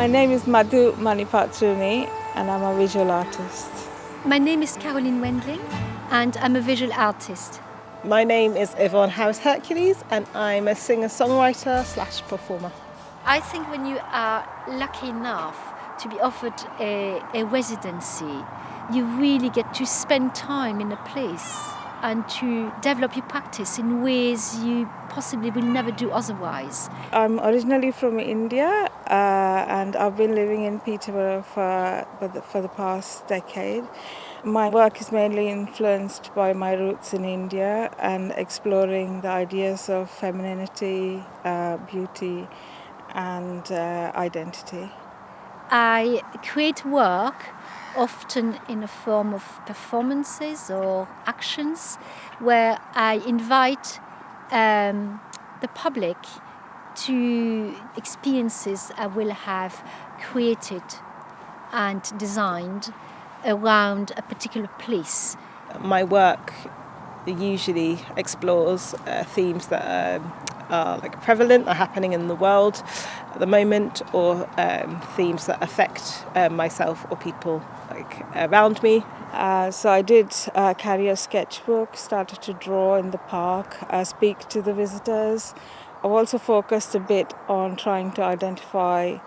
My name is Madhu Manipatruni and I'm a visual artist. My name is Wendling and I'm a visual artist. My name is Yvonne Hercules and I'm a singer-songwriter / performer. I think when you are lucky enough to be offered a residency, you really get to spend time in a place and to develop your practice in ways you possibly will never do otherwise. I'm originally from India and I've been living in Peterborough for the past decade. My work is mainly influenced by my roots in India and exploring the ideas of femininity, beauty and identity. I create work often in a form of performances or actions where I invite the public to experiences I will have created and designed around a particular place. My work usually explores themes that are like prevalent, are happening in the world at the moment, or themes that affect myself or people like around me. So I did carry a sketchbook, started to draw in the park, speak to the visitors. I've also focused a bit on trying to identify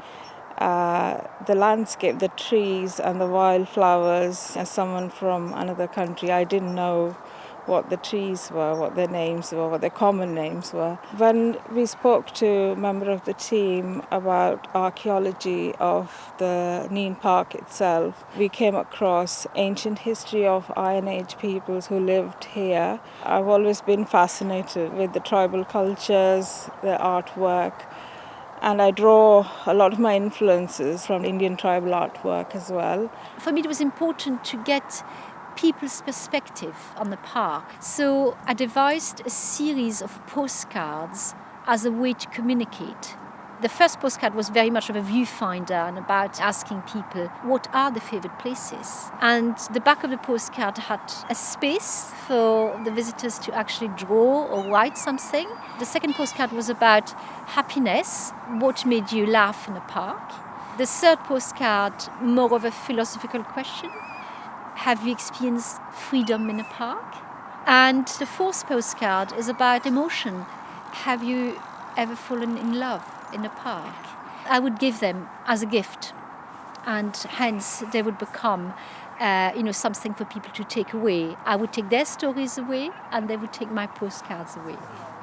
the landscape, the trees and the wildflowers. As someone from another country, I didn't know what the trees were, what their names were, what their common names were. When we spoke to a member of the team about archaeology of the Nene Park itself, we came across ancient history of Iron Age peoples who lived here. I've always been fascinated with the tribal cultures, the artwork, and I draw a lot of my influences from Indian tribal artwork as well. For me, it was important to get people's perspective on the park. So I devised a series of postcards as a way to communicate. The first postcard was very much of a viewfinder and about asking people what are their favorite places. And the back of the postcard had a space for the visitors to actually draw or write something. The second postcard was about happiness, what made you laugh in a park. The third postcard, more of a philosophical question. Have you experienced freedom in a park? And the fourth postcard is about emotion. Have you ever fallen in love in a park? I would give them as a gift, and hence they would become something for people to take away. I would take their stories away and they would take my postcards away.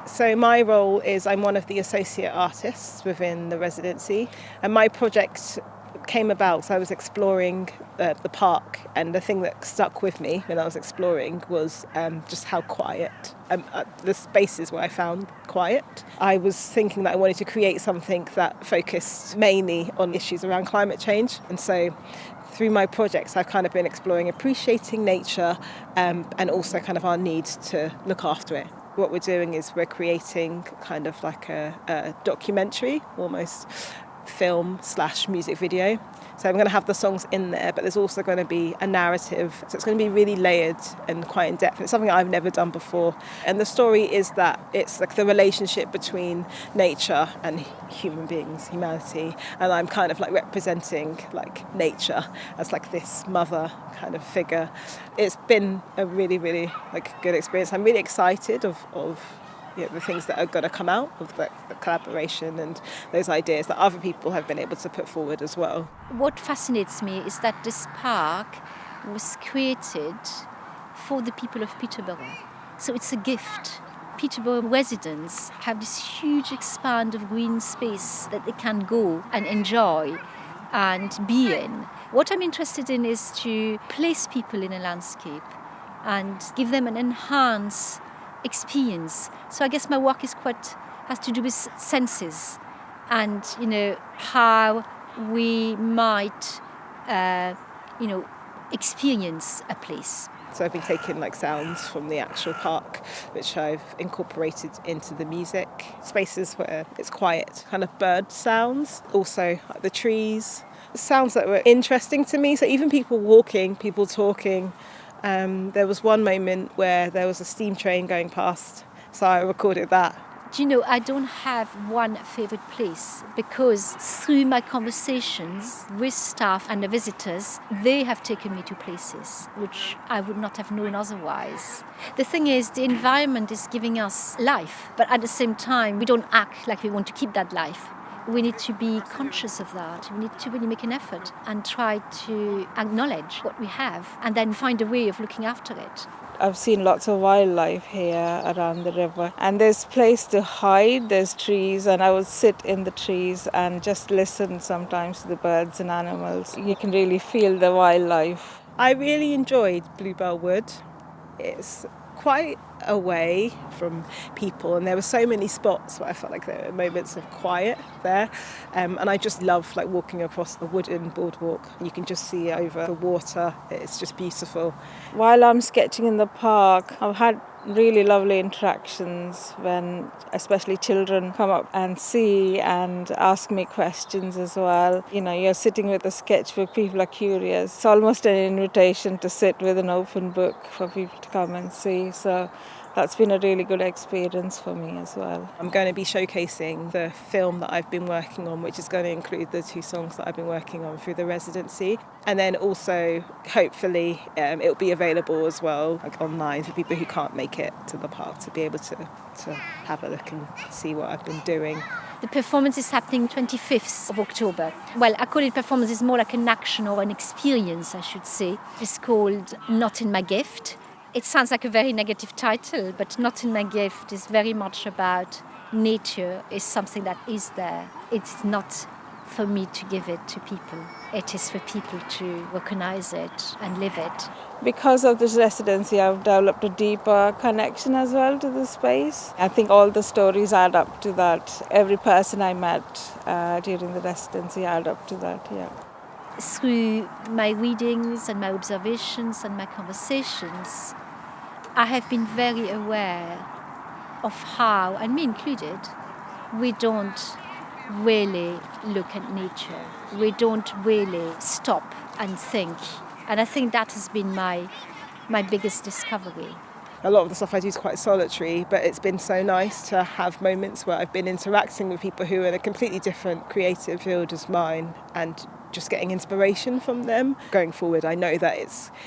So my role is I'm one of the associate artists within the residency, and my project came about so I was exploring the park, and the thing that stuck with me when I was exploring was just how quiet the spaces where I found quiet. I was thinking that I wanted to create something that focused mainly on issues around climate change, and so through my projects I've kind of been exploring appreciating nature and also kind of our need to look after it. What we're doing is we're creating kind of like a documentary, almost film / music video. So I'm going to have the songs in there, but there's also going to be a narrative. So it's going to be really layered and quite in depth. It's something I've never done before. And the story is that it's like the relationship between nature and human beings, humanity. And I'm kind of like representing like nature as like this mother kind of figure. It's been a really, really like good experience. I'm really excited of the things that are going to come out of the collaboration and those ideas that other people have been able to put forward as well. What fascinates me is that this park was created for the people of Peterborough. So it's a gift. Peterborough residents have this huge expand of green space that they can go and enjoy and be in. What I'm interested in is to place people in a landscape and give them an enhanced experience. So I guess my work has to do with senses and how we might experience a place. So I've been taking like sounds from the actual park, which I've incorporated into the music. Spaces where it's quiet, kind of bird sounds, also like the trees, sounds that were interesting to me. So even people walking, people talking. There was one moment where there was a steam train going past, so I recorded that. Do you know, I don't have one favorite place because through my conversations with staff and the visitors, they have taken me to places which I would not have known otherwise. The thing is, the environment is giving us life, but at the same time, we don't act like we want to keep that life. We need to be conscious of that. We need to really make an effort and try to acknowledge what we have and then find a way of looking after it. I've seen lots of wildlife here around the river, and there's place to hide, there's trees, and I would sit in the trees and just listen sometimes to the birds and animals. You can really feel the wildlife. I really enjoyed Bluebell Wood. It's quite away from people, and there were so many spots where I felt like there were moments of quiet there, and I just love like walking across the wooden boardwalk. You can just see over the water. It's just beautiful. While I'm sketching in the park, I've had really lovely interactions when especially children come up and see and ask me questions as well. You know, you're sitting with a sketchbook, people are curious. It's almost an invitation to sit with an open book for people to come and see. So that's been a really good experience for me as well. I'm going to be showcasing the film that I've been working on, which is going to include the 2 songs that I've been working on through the residency. And then also, hopefully, it'll be available as well, like online, for people who can't make it to the park to be able to have a look and see what I've been doing. The performance is happening 25th of October. Well, I call it performance. It's more like an action or an experience, I should say. It's called Not in My Gift. It sounds like a very negative title, but Not in My Gift is very much about nature is something that is there. It's not for me to give it to people. It is for people to recognize it and live it. Because of this residency, I've developed a deeper connection as well to the space. I think all the stories add up to that. Every person I met during the residency add up to that, yeah. Through my readings and my observations and my conversations, I have been very aware of how, and me included, we don't really look at nature. We don't really stop and think. And I think that has been my biggest discovery. A lot of the stuff I do is quite solitary, but it's been so nice to have moments where I've been interacting with people who are in a completely different creative field as mine and just getting inspiration from them. Going forward, I know that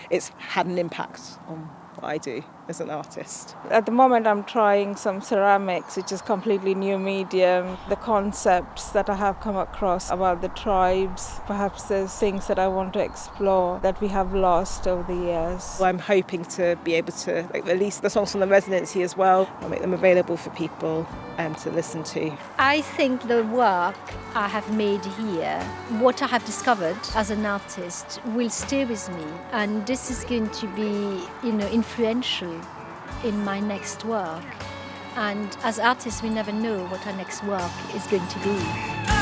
it's had an impact on what I do as an artist. At the moment I'm trying some ceramics, which is completely new medium. The concepts that I have come across about the tribes, perhaps there's things that I want to explore that we have lost over the years. Well, I'm hoping to be able to release the songs from the residency as well. I'll make them available for people to listen to. I think the work I have made here, what I have discovered as an artist, will stay with me, and this is going to be, influential in my next work. And as artists, we never know what our next work is going to be.